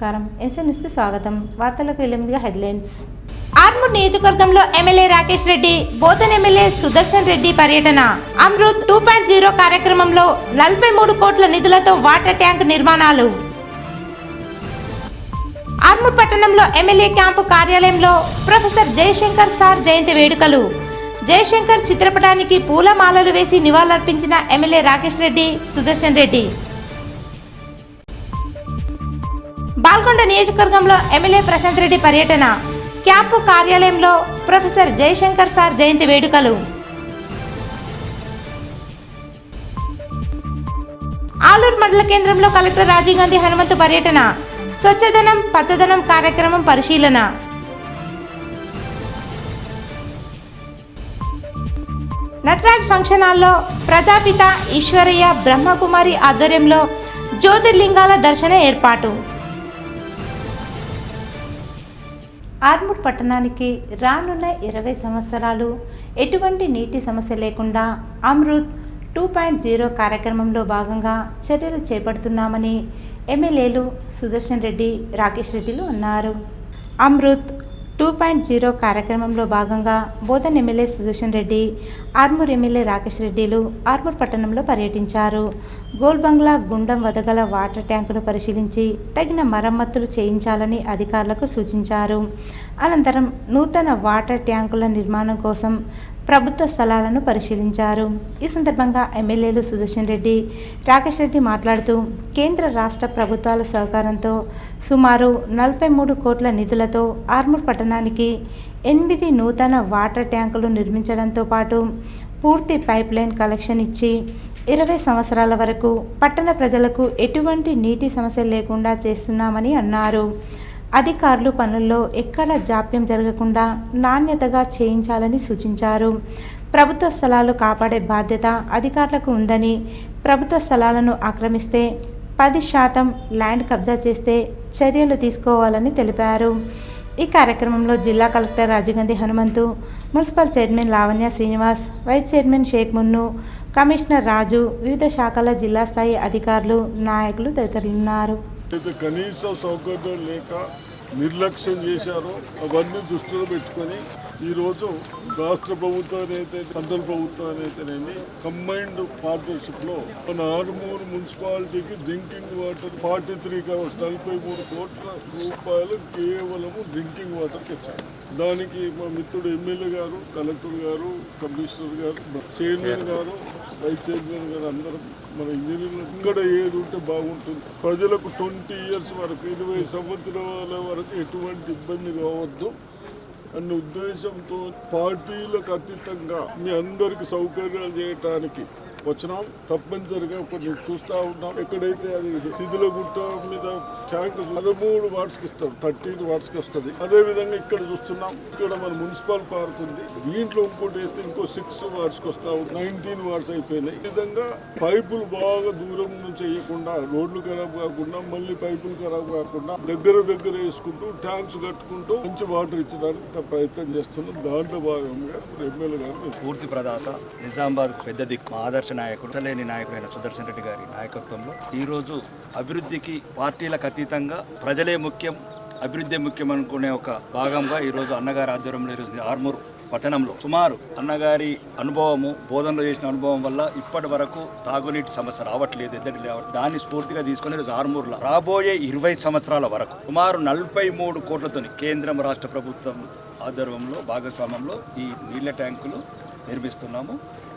నమస్కారం. ఎన్సీ న్యూస్కి స్వాగతం. వార్తలకు వెళ్ళేందుగా హెడ్లైన్స్. ఆర్మూర్ నియోజకవర్గంలో ఎమ్మెల్యే రాకేష్ రెడ్డి, బోధన్ ఎమ్మెల్యే సుదర్శన్ రెడ్డి పర్యటన. అమృత్ 2.0 కార్యక్రమంలో 43 కోట్ల నిధులతో వాటర్ ట్యాంక్ నిర్మాణాలు. ఆర్మూర్ పట్టణంలో ఎమ్మెల్యే క్యాంపు కార్యాలయంలో ప్రొఫెసర్ జయశంకర్ సార్ జయంతి వేడుకలు. జయశంకర్ చిత్రపటానికి పూలమాలలు వేసి నివాళులర్పించిన ఎమ్మెల్యే రాకేష్ రెడ్డి, సుదర్శన్ రెడ్డి. బాల్కొండ నియోజకవర్గంలో ఎమ్మెల్యే ప్రశాంత్ రెడ్డి పర్యటన. క్యాంపు కార్యాలయంలో ప్రొఫెసర్ జయశంకర్ సార్ జయంతి వేడుకలు. ఆలూరు మండల కేంద్రంలో కలెక్టర్ రాజీవ్ గాంధీ హనుమంతు పర్యటన. స్వచ్ఛదనం పచ్చదనం కార్యక్రమం పరిశీలన. నటరాజ్ ఫంక్షన్ హాల్లో ప్రజాపిత ఈశ్వరయ్య బ్రహ్మకుమారి ఆధ్వర్యంలో జ్యోతిర్లింగాల దర్శన ఏర్పాటు. ఆర్మూర్ పట్టణానికి రానున్న 20 సంవత్సరాలు ఎటువంటి నీటి సమస్య లేకుండా అమృత్ 2.0 కార్యక్రమంలో భాగంగా చర్యలు చేపడుతున్నామని ఎమ్మెల్యేలు సుదర్శన్ రెడ్డి, రాకేష్ రెడ్డిలు అన్నారు. అమృత్ 2.0 కార్యక్రమంలో భాగంగా బోధన్ ఎమ్మెల్యే సుదర్శన్ రెడ్డి, ఆర్మూర్ ఎమ్మెల్యే రాకేష్ రెడ్డిలు ఆర్మూర్ పట్టణంలో పర్యటించారు. గోల్ బంగ్లా గుండం వదగల వాటర్ ట్యాంకును పరిశీలించి తగిన మరమ్మతులు చేయించాలని అధికారులకు సూచించారు. అనంతరం నూతన వాటర్ ట్యాంకుల నిర్మాణం కోసం ప్రభుత్వ స్థలాలను పరిశీలించారు. ఈ సందర్భంగా ఎమ్మెల్యేలు సుదర్శన్ రెడ్డి, రాకేష్ రెడ్డి మాట్లాడుతూ కేంద్ర రాష్ట్ర ప్రభుత్వాల సహకారంతో సుమారు 43 కోట్ల నిధులతో ఆర్మూర్ పట్టణానికి 8 నూతన వాటర్ ట్యాంకులు నిర్మించడంతో పాటు పూర్తి పైప్ లైన్ కలెక్షన్ ఇచ్చి 20 సంవత్సరాల వరకు పట్టణ ప్రజలకు ఎటువంటి నీటి సమస్య లేకుండా చేస్తున్నామని అన్నారు. అధికారులు పనుల్లో ఎక్కడ జాప్యం జరగకుండా నాణ్యతగా చేయించాలని సూచించారు. ప్రభుత్వ స్థలాలు కాపాడే బాధ్యత అధికారులకు ఉందని, ప్రభుత్వ స్థలాలను ఆక్రమిస్తే 10% ల్యాండ్ కబ్జా చేస్తే చర్యలు తీసుకోవాలని తెలిపారు. ఈ కార్యక్రమంలో జిల్లా collector Rajiv Gandhi Hanumanthu, municipal chairman Lavanya Srinivas, vice chairman Sheikh Munnu, commissioner Raju, వివిధ శాఖల జిల్లా స్థాయి అధికారులు, నాయకులు తదితరులున్నారు. కనీస సౌకర్యం లేక నిర్లక్ష్యం చేశారో అవన్నీ దృష్టిలో పెట్టుకొని ఈరోజు రాష్ట్ర ప్రభుత్వాన్ని అయితే సెంట్రల్ ప్రభుత్వాన్ని అయితేనేమి కంబైన్డ్ పార్ట్నర్షిప్లో మన ఆర్మూర్ మున్సిపాలిటీకి డ్రింకింగ్ వాటర్ 43 కోట్ల రూపాయలు కేవలము డ్రింకింగ్ వాటర్కి ఇచ్చారు. దానికి మా మిత్రుడు ఎమ్మెల్యే గారు, కలెక్టర్ గారు, కమిషనర్ గారు, చైర్మన్ గారు, వైస్ చైర్మన్ గారు అందరూ మన ఇంజనీర్లు ఇక్కడ ఏది ఉంటే బాగుంటుంది, ప్రజలకు 20 ఇయర్స్ వరకు 20 సంవత్సరాల వరకు ఎటువంటి ఇబ్బంది కావద్దు అన్న ఉద్దేశంతో పార్టీలకు అతీతంగా మీ అందరికి సౌకర్యాలు చేయటానికి వచ్చినాం. తప్పనిసరిగా కొన్ని చూస్తూ ఉన్నాం. ఎక్కడైతే అది శిథిలగుట్ట మీద ట్యాంక్ 13 వాట్స్కి ఇస్తాం, 13 వాట్స్కి వస్తుంది. అదేవిధంగా ఇక్కడ చూస్తున్నాం, ఇక్కడ మన మున్సిపల్ పార్క్ ఉంది, దీంట్లో ఇంకోటి వేస్తే ఇంకో 6 వాట్స్కి వస్తా 19 వాట్స్ అయిపోయినాయి. ఈ విధంగా పైపులు బాగా దూరం నుంచి వేయకుండా, రోడ్లు ఖరాబ్ కాకుండా, మళ్ళీ పైపులు ఖరాబ్ కాకుండా దగ్గర వేసుకుంటూ ట్యాంక్స్ కట్టుకుంటూ మంచి వాటర్ ఇచ్చడానికి ప్రయత్నం చేస్తున్నాం. దాంట్లో భాగంగా ఎమ్మెల్యే గారు పూర్తి ప్రదాత, నిజామాబాద్ పెద్ద దిక్కు, ఆదర్శ నాయకుడు, చలేని నాయకుడైన సుదర్శన్ రెడ్డి గారి నాయకత్వంలో ఈరోజు అభివృద్ధికి పార్టీలకు అతీతంగా ప్రజలే ముఖ్యం, అభివృద్ధి ముఖ్యం అనుకునే ఒక భాగంగా ఈరోజు అన్నగారి ఆధ్వర్యంలో ఈరోజు ఆర్మూర్ పట్టణంలో సుమారు అన్నగారి అనుభవము, బోధనలో చేసిన అనుభవం వల్ల ఇప్పటి వరకు తాగునీటి సమస్య రావట్లేదు, ఎద్దడి రావట్లేదు. దాన్ని స్ఫూర్తిగా తీసుకుని ఈరోజు ఆర్మూర్లో రాబోయే 20 సంవత్సరాల వరకు సుమారు 43 కోట్లతో కేంద్రం, రాష్ట్ర ప్రభుత్వం ఆధ్వర్యంలో భాగస్వామ్యంలో ఈ నీళ్ళ ట్యాంకులు నిర్మిస్తున్నాము.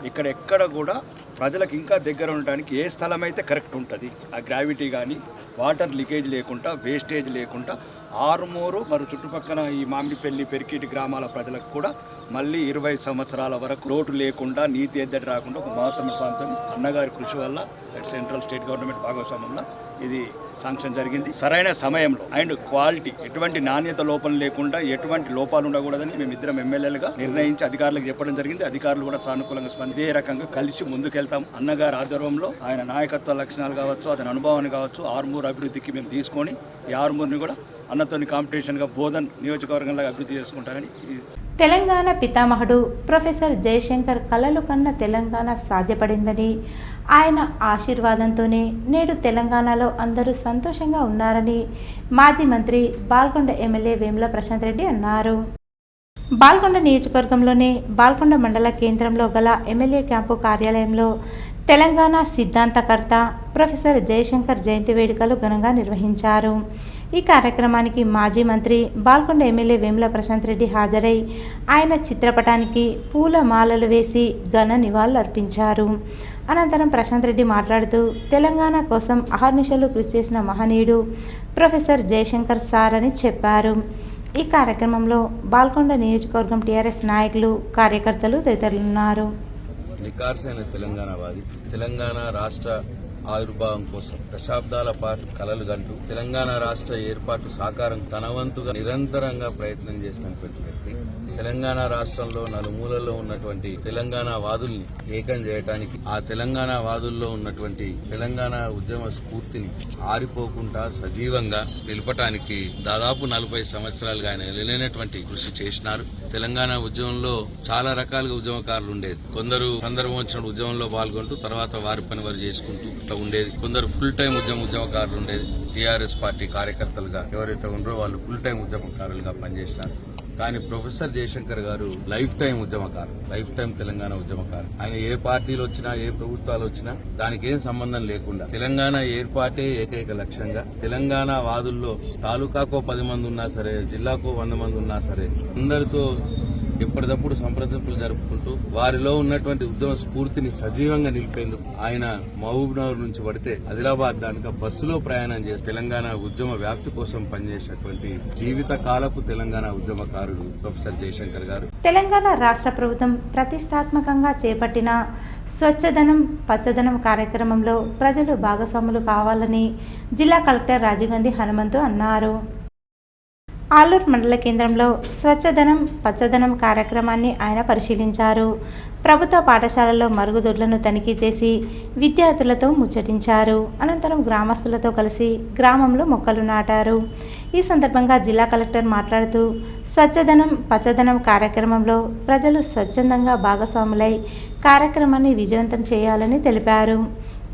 ఎక్కడ కూడా ప్రజలకు ఇంకా దగ్గర ఉండడానికి ఏ స్థలం అయితే కరెక్ట్ ఉంటుంది, ఆ గ్రావిటీ కానీ వాటర్ లీకేజ్ లేకుండా, వేస్టేజ్ లేకుండా ఆరుమూరు మరియు చుట్టుపక్కల ఈ మామిడిపల్లి, పెరికిటి గ్రామాల ప్రజలకు కూడా మళ్ళీ 20 సంవత్సరాల వరకు లోటు లేకుండా, నీటి ఎద్దడి రాకుండా ఒక మహత్తమ ప్రాంతం అన్నగారి కృషి వల్ల సెంట్రల్ స్టేట్ గవర్నమెంట్ భాగస్వామ్యంలో ఇది శాంక్షన్ జరిగింది. సరైన సమయంలో అండ్ క్వాలిటీ, ఎటువంటి నాణ్యత లోపం లేకుండా, ఎటువంటి లోపాలు ఉండకూడదని మేమిద్దరం ఎమ్మెల్యేలుగా నిర్ణయించి అధికారులకు చెప్పడం జరిగింది. అధికారులు కూడా సానుకూలంగా స్పందే రకంగా కలిసి ముందుకెళ్తాం. అన్నగారి ఆధ్వర్యంలో ఆయన నాయకత్వ లక్షణాలు కావచ్చు, అతని అనుభవాన్ని కావచ్చు, ఆర్మూర్ అభివృద్ధికి మేము తీసుకొని ఈ ఆర్మూర్ని కూడా అన్నతోని కాంపిటీషన్గా బోధన్ నియోజకవర్గంలో అభివృద్ధి చేసుకుంటారని తెలంగాణ పితామహుడు ప్రొఫెసర్ జయశంకర్ కలలు కన్న తెలంగాణ సాధ్యపడిందని, ఆయన ఆశీర్వాదంతోనే నేడు తెలంగాణలో అందరూ సంతోషంగా ఉన్నారని మాజీ మంత్రి బాల్కొండ ఎమ్మెల్యే వేముల ప్రశాంత్ రెడ్డి అన్నారు. బాల్కొండ నియోజకవర్గంలోని బాల్కొండ మండల కేంద్రంలో గల ఎమ్మెల్యే క్యాంపు కార్యాలయంలో తెలంగాణ సిద్ధాంతకర్త ప్రొఫెసర్ జయశంకర్ జయంతి వేడుకలు ఘనంగా నిర్వహించారు. ఈ కార్యక్రమానికి మాజీ మంత్రి బాల్కొండ ఎమ్మెల్యే వేముల ప్రశాంత్ రెడ్డి హాజరై ఆయన చిత్రపటానికి పూల మాలలు వేసి ఘన నివాళులర్పించారు. అనంతరం ప్రశాంత్ రెడ్డి మాట్లాడుతూ తెలంగాణ కోసం అహర్నిశలు కృషి చేసిన మహనీయుడు ప్రొఫెసర్ జయశంకర్ సార్ అని చెప్పారు. ఈ కార్యక్రమంలో బాల్కొండ నియోజకవర్గం టీఆర్ఎస్ నాయకులు, కార్యకర్తలు తదితరులున్నారు. నికార్సైన తెలంగాణవాది, తెలంగాణ రాష్ట్ర ఆవిర్భావం కోసం దశాబ్దాల పాటు కలలు గంటూ తెలంగాణ రాష్ట్ర ఏర్పాటు సాకారం తన వంతుగా నిరంతరంగా ప్రయత్నం చేసినటువంటి వ్యక్తి. తెలంగాణ రాష్ట్రంలో నలుమూలల్లో ఉన్నటువంటి తెలంగాణ వాదుల్ని ఏకం చేయడానికి, ఆ తెలంగాణ వాదుల్లో ఉన్నటువంటి తెలంగాణ ఉద్యమ స్ఫూర్తిని ఆరిపోకుండా సజీవంగా నిలపటానికి దాదాపు 40 సంవత్సరాలుగా ఆయన నిలైనటువంటి కృషి చేసినారు. తెలంగాణ ఉద్యమంలో చాలా రకాలుగా ఉద్యమకారులు ఉండేది. కొందరు సందర్భం వచ్చిన ఉద్యమంలో పాల్గొంటూ తర్వాత వారి పని వారు చేసుకుంటూ ఇట్లా ఉండేది. కొందరు ఫుల్ టైం ఉద్యమకారులు ఉండేది. టీఆర్ఎస్ పార్టీ కార్యకర్తలుగా ఎవరైతే ఉన్నారో వాళ్ళు ఫుల్ టైం ఉద్యమకారులుగా పనిచేసినారు. కానీ ప్రొఫెసర్ జయశంకర్ గారు లైఫ్ టైం ఉద్యమకారు, లైఫ్ టైం తెలంగాణ ఉద్యమకారు. ఆయన ఏ పార్టీలు వచ్చినా, ఏ ప్రభుత్వాలు వచ్చినా దానికి ఏం సంబంధం లేకుండా తెలంగాణ ఏర్పాటే ఏకైక లక్ష్యంగా, తెలంగాణ వాదుల్లో తాలూకాకో 10 మంది ఉన్నా సరే, జిల్లాకో 100 మంది ఉన్నా సరే, అందరితో ఎప్పటికప్పుడు సంప్రదింపులు జరుపుకుంటూ వారిలో ఉన్నటువంటి ఉద్యమ స్ఫూర్తిని సజీవంగా నిలిపేందుకు ఆయన మహబూబ్నగర్ నుంచి పడితే ఆదిలాబాద్ దానిక బస్సులో ప్రయాణం చేసి తెలంగాణ ఉద్యమ వ్యాప్తి కోసం పనిచేసినటువంటి జీవిత కాలపు తెలంగాణ ఉద్యమకారుడు ప్రొఫెసర్ జయశంకర్ గారు. తెలంగాణ రాష్ట్ర ప్రభుత్వం ప్రతిష్టాత్మకంగా చేపట్టిన స్వచ్ఛదనం పచ్చదనం కార్యక్రమంలో ప్రజలు భాగస్వాములు కావాలని జిల్లా కలెక్టర్ రాజీవ్ గాంధీ హనుమంతు అన్నారు. ఆలూరు మండల కేంద్రంలో స్వచ్ఛదనం పచ్చదనం కార్యక్రమాన్ని ఆయన పరిశీలించారు. ప్రభుత్వ పాఠశాలల్లో మరుగుదొడ్లను తనిఖీ చేసి విద్యార్థులతో ముచ్చటించారు. అనంతరం గ్రామస్తులతో కలిసి గ్రామంలో మొక్కలు నాటారు. ఈ సందర్భంగా జిల్లా కలెక్టర్ మాట్లాడుతూ స్వచ్ఛదనం పచ్చదనం కార్యక్రమంలో ప్రజలు స్వచ్ఛందంగా భాగస్వాములై కార్యక్రమాన్ని విజయవంతం చేయాలని తెలిపారు.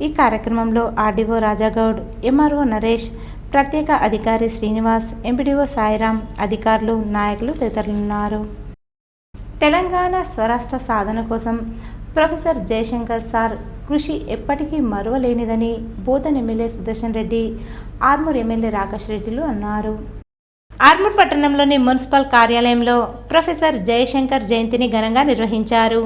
ఈ కార్యక్రమంలో ఆర్డీఓ రాజాగౌడ్, ఎంఆర్ఓ నరేష్, ప్రత్యేక అధికారి శ్రీనివాస్, ఎంపీడీఓ సాయిరాం, అధికారులు, నాయకులు తదితరులున్నారు. తెలంగాణ స్వరాష్ట్ర సాధన కోసం ప్రొఫెసర్ జయశంకర్ సార్ కృషి ఎప్పటికీ మరువలేనిదని బోధన్ ఎమ్మెల్యే సుదర్శన్ రెడ్డి, ఆర్మూర్ ఎమ్మెల్యే రాకేష్ రెడ్డిలు అన్నారు. ఆర్మూర్ పట్టణంలోని మున్సిపల్ కార్యాలయంలో ప్రొఫెసర్ జయశంకర్ జయంతిని ఘనంగా నిర్వహించారు.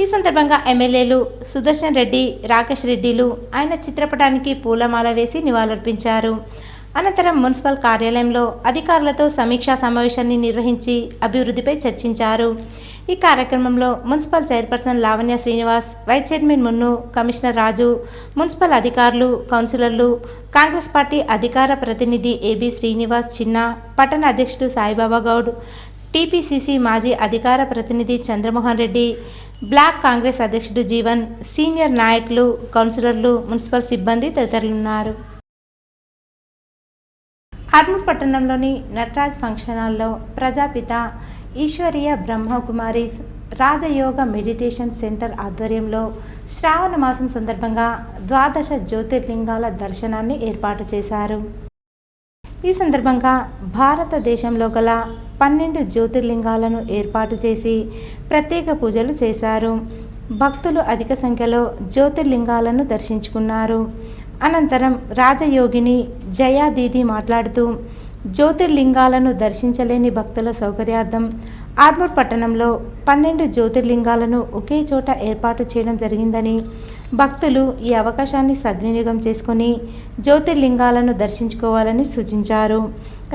ఈ సందర్భంగా ఎమ్మెల్యేలు సుదర్శన్ రెడ్డి, రాకేష్ రెడ్డిలు ఆయన చిత్రపటానికి పూలమాల వేసి నివాళులర్పించారు. అనంతరం మున్సిపల్ కార్యాలయంలో అధికారులతో సమీక్షా సమావేశాన్ని నిర్వహించి అభివృద్ధిపై చర్చించారు. ఈ కార్యక్రమంలో municipal chairperson Lavanya Srinivas, vice chairman Munnu, commissioner Raju, municipal అధికారులు, కౌన్సిలర్లు, కాంగ్రెస్ పార్టీ అధికార ప్రతినిధి ఏబీ శ్రీనివాస్ చిన్న, పట్టణ అధ్యక్షుడు సాయిబాబా గౌడ్, టీపీసీసీ మాజీ అధికార ప్రతినిధి చంద్రమోహన్ రెడ్డి, బ్లాక్ కాంగ్రెస్ అధ్యక్షుడు జీవన్, సీనియర్ నాయకులు, కౌన్సిలర్లు, మున్సిపల్ సిబ్బంది తదితరులున్నారు. ఆర్మూర్ పట్టణంలోని నటరాజ్ ఫంక్షన్ హాల్లో ప్రజాపిత ఈశ్వరీయ బ్రహ్మకుమారీస్ రాజయోగ మెడిటేషన్ సెంటర్ ఆధ్వర్యంలో శ్రావణ మాసం సందర్భంగా 12 జ్యోతిర్లింగాల దర్శనాన్ని ఏర్పాటు చేశారు. ఈ సందర్భంగా భారతదేశంలో గల 12 జ్యోతిర్లింగాలను ఏర్పాటు చేసి ప్రత్యేక పూజలు చేశారు. భక్తులు అధిక సంఖ్యలో జ్యోతిర్లింగాలను దర్శించుకున్నారు. అనంతరం రాజయోగిని జయా దీది మాట్లాడుతూ జ్యోతిర్లింగాలను దర్శించలేని భక్తుల సౌకర్యార్థం ఆర్మూర్ పట్టణంలో 12 జ్యోతిర్లింగాలను ఒకే చోట ఏర్పాటు చేయడం జరిగిందని, భక్తులు ఈ అవకాశాన్ని సద్వినియోగం చేసుకుని జ్యోతిర్లింగాలను దర్శించుకోవాలని సూచించారు.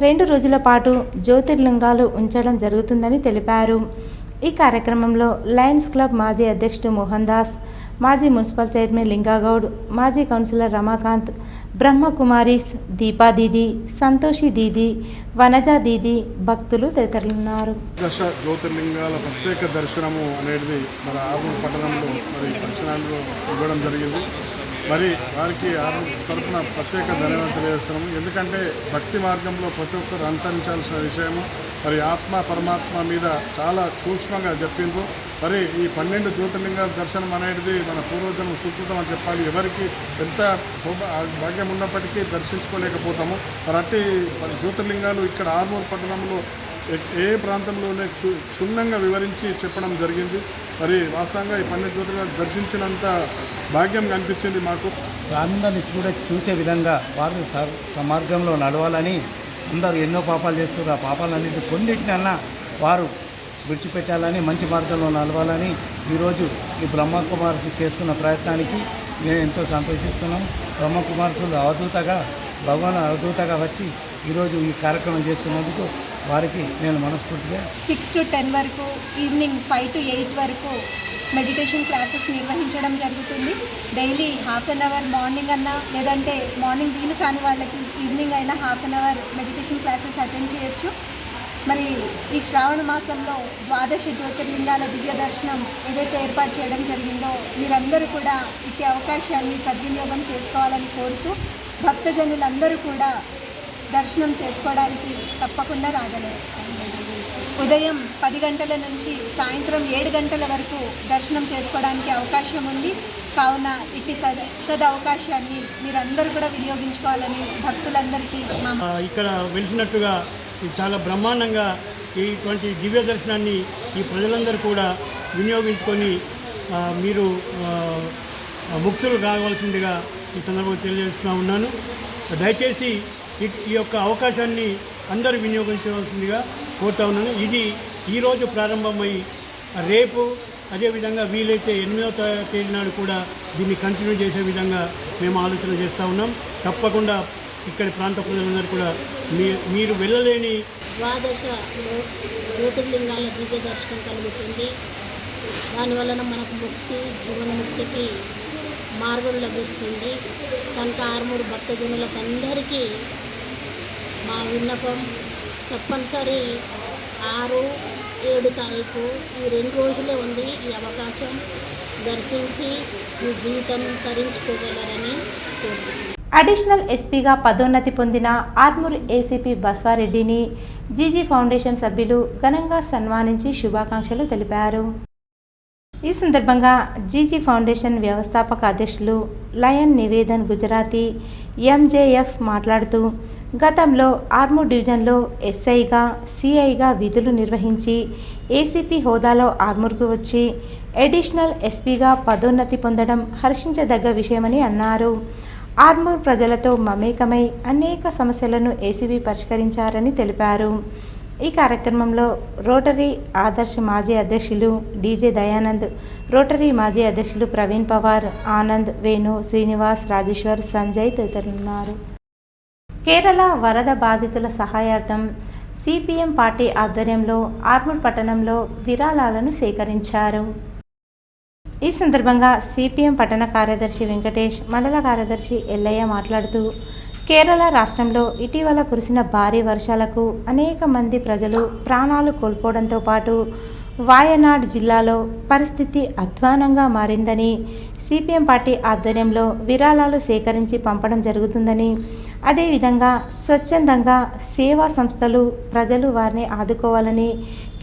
2 రోజుల పాటు జ్యోతిర్లింగాలు ఉంచడం జరుగుతుందని తెలిపారు. ఈ కార్యక్రమంలో లయన్స్ క్లబ్ మాజీ అధ్యక్షుడు మోహన్ దాస్, మాజీ మున్సిపల్ చైర్మన్ లింగాగౌడ్, మాజీ కౌన్సిలర్ రమాకాంత్, బ్రహ్మకుమారీస్, దీపా దీది, సంతోషి దీది, వనజా దీది, భక్తులు తదితరులున్నారు. 10 జ్యోతిర్లింగాల ప్రత్యేక దర్శనము అనేది మన ఆర్మూర్ పట్టణంలో మరి దర్శనాల్లో ఇవ్వడం జరిగింది. మరి వారికి తరఫున ప్రత్యేక ధన్యవాదాలు తెలియజేస్తున్నాము. ఎందుకంటే భక్తి మార్గంలో ప్రతి ఒక్కరు అనుసరించాల్సిన విషయము. మరి ఆత్మ పరమాత్మ మీద చాలా సూక్ష్మంగా చెప్పిండ్రు. మరి ఈ 12 జ్యోతిర్లింగాల దర్శనం అనేది మన పూర్వజన్మ సుకృతం అని చెప్పాలి. ఎవరికి ఎంత భాగ్యం ఉన్నప్పటికీ దర్శించుకోలేకపోతాము. మరి అట్టి జ్యోతిర్లింగాలు ఇక్కడ ఆర్మూర్ పట్టణంలో ఏ ప్రాంతంలోనే క్షుణ్ణంగా వివరించి చెప్పడం జరిగింది. మరి వాస్తవంగా ఈ 12 జ్యోతిర్లింగాలు దర్శించినంత భాగ్యం కనిపించింది మాకు. అందరిని చూసే విధంగా వారు సమార్గంలో నడవాలని అందరూ ఎన్నో పాపాలు చేస్తున్నారు. ఆ పాపాలన్నింటి కొన్నిటినన్నా వారు విడిచిపెట్టాలని, మంచి మార్గంలో నడవాలని ఈరోజు ఈ బ్రహ్మకుమార్సు చేస్తున్న ప్రయత్నానికి మేము ఎంతో సంతోషిస్తున్నాం. బ్రహ్మకుమార్సులు భగవాన్ అవధూతగా వచ్చి ఈరోజు ఈ కార్యక్రమం చేస్తున్నందుకు వారికి నేను మనస్ఫూర్తిగా 6 to 10 వరకు, ఈవినింగ్ 5 to 8 వరకు మెడిటేషన్ క్లాసెస్ నిర్వహించడం జరుగుతుంది. డైలీ ½ an hour మార్నింగ్ అన్నా, లేదంటే మార్నింగ్ వీలు కాని వాళ్ళకి ఈవినింగ్ అయినా ½ an hour meditation classes attend చేయొచ్చు. మరి ఈ శ్రావణ మాసంలో 12 జ్యోతిర్లింగాల దివ్య దర్శనం ఏదైతే ఏర్పాటు చేయడం జరిగిందో మీరందరూ కూడా ఇట్టి అవకాశాన్ని సద్వినియోగం చేసుకోవాలని కోరుతూ భక్తజనులందరూ కూడా దర్శనం చేసుకోవడానికి తప్పకుండా రాగలరు. ఉదయం 10 గంటల నుంచి సాయంత్రం 7 గంటల వరకు దర్శనం చేసుకోవడానికి అవకాశం ఉంది. కావున ఇట్టి సదవకాశాన్ని మీరందరూ కూడా వినియోగించుకోవాలని భక్తులందరికీ ఇక్కడ వెలిసినట్టుగా చాలా బ్రహ్మాండంగా ఇటువంటి దివ్య దర్శనాన్ని ఈ ప్రజలందరూ కూడా వినియోగించుకొని మీరు ముక్తులు కావాల్సిందిగా ఈ సందర్భంగా తెలియజేస్తూ ఉన్నాను. దయచేసి ఈ యొక్క అవకాశాన్ని అందరూ వినియోగించవలసిందిగా కోరుతా ఉన్నాను. ఇది ఈరోజు ప్రారంభమై రేపు అదేవిధంగా వీలైతే 8వ తేదీ నాడు కూడా దీన్ని కంటిన్యూ చేసే విధంగా మేము ఆలోచన చేస్తూ ఉన్నాం. తప్పకుండా ఇక్కడి ప్రాంత ప్రజలందరూ కూడా మీరు వెళ్ళలేని 12 జ్యోతిర్లింగాల దివ్య దర్శనం కలుగుతుంది. దానివలన మనకు ముక్తి, జీవనముక్తికి మార్గం లభిస్తుంది. కనుక ఆర్మూరు భక్తజనులకు అందరికీ మా విన్నపం, తప్పనిసరి 6, 7 తారీఖు ఈ 2 రోజులే ఉంది ఈ అవకాశం. దర్శించి మీ జీవితం తరించుకోగలరని కోరుతున్నాను. అడిషనల్ ఎస్పీగా పదోన్నతి పొందిన ఆర్మూర్ ఏసీపీ బస్వారెడ్డిని జీజీ ఫౌండేషన్ సభ్యులు ఘనంగా సన్మానించి శుభాకాంక్షలు తెలిపారు. ఈ సందర్భంగా జీజీ ఫౌండేషన్ వ్యవస్థాపక అధ్యక్షులు లయన్ నివేదన్ గుజరాతీ ఎంజేఎఫ్ మాట్లాడుతూ గతంలో ఆర్మూర్ డివిజన్లో ఎస్ఐగా, సిఐగా విధులు నిర్వహించి ఏసీపీ హోదాలో ఆర్మూర్కు వచ్చి అడిషనల్ ఎస్పీగా పదోన్నతి పొందడం హర్షించదగ్గ విషయమని అన్నారు. ఆర్మూర్ ప్రజలతో మమేకమై అనేక సమస్యలను ఏసీబీ పరిష్కరించారని తెలిపారు. ఈ కార్యక్రమంలో రోటరీ ఆదర్శ్ మాజీ అధ్యక్షులు డీజే దయానంద్, రోటరీ మాజీ అధ్యక్షులు ప్రవీణ్ పవార్, ఆనంద్, వేణు, శ్రీనివాస్, రాజేశ్వర్, సంజయ్ తదితరులున్నారు. కేరళ వరద బాధితుల సహాయార్థం సిపిఎం పార్టీ ఆధ్వర్యంలో ఆర్మూర్ పట్టణంలో విరాళాలను సేకరించారు. ఈ సందర్భంగా సిపిఎం పట్టణ కార్యదర్శి వెంకటేష్, మండల కార్యదర్శి ఎల్లయ్య మాట్లాడుతూ కేరళ రాష్ట్రంలో ఇటీవల కురిసిన భారీ వర్షాలకు అనేక మంది ప్రజలు ప్రాణాలు కోల్పోవడంతో పాటు వాయనాడ్ జిల్లాలో పరిస్థితి అధ్వానంగా మారిందని సిపిఎం పార్టీ ఆధ్వర్యంలో విరాళాలు సేకరించి పంపడం జరుగుతుందని, అదేవిధంగా స్వచ్ఛందంగా సేవా సంస్థలు ప్రజలు వారిని ఆదుకోవాలని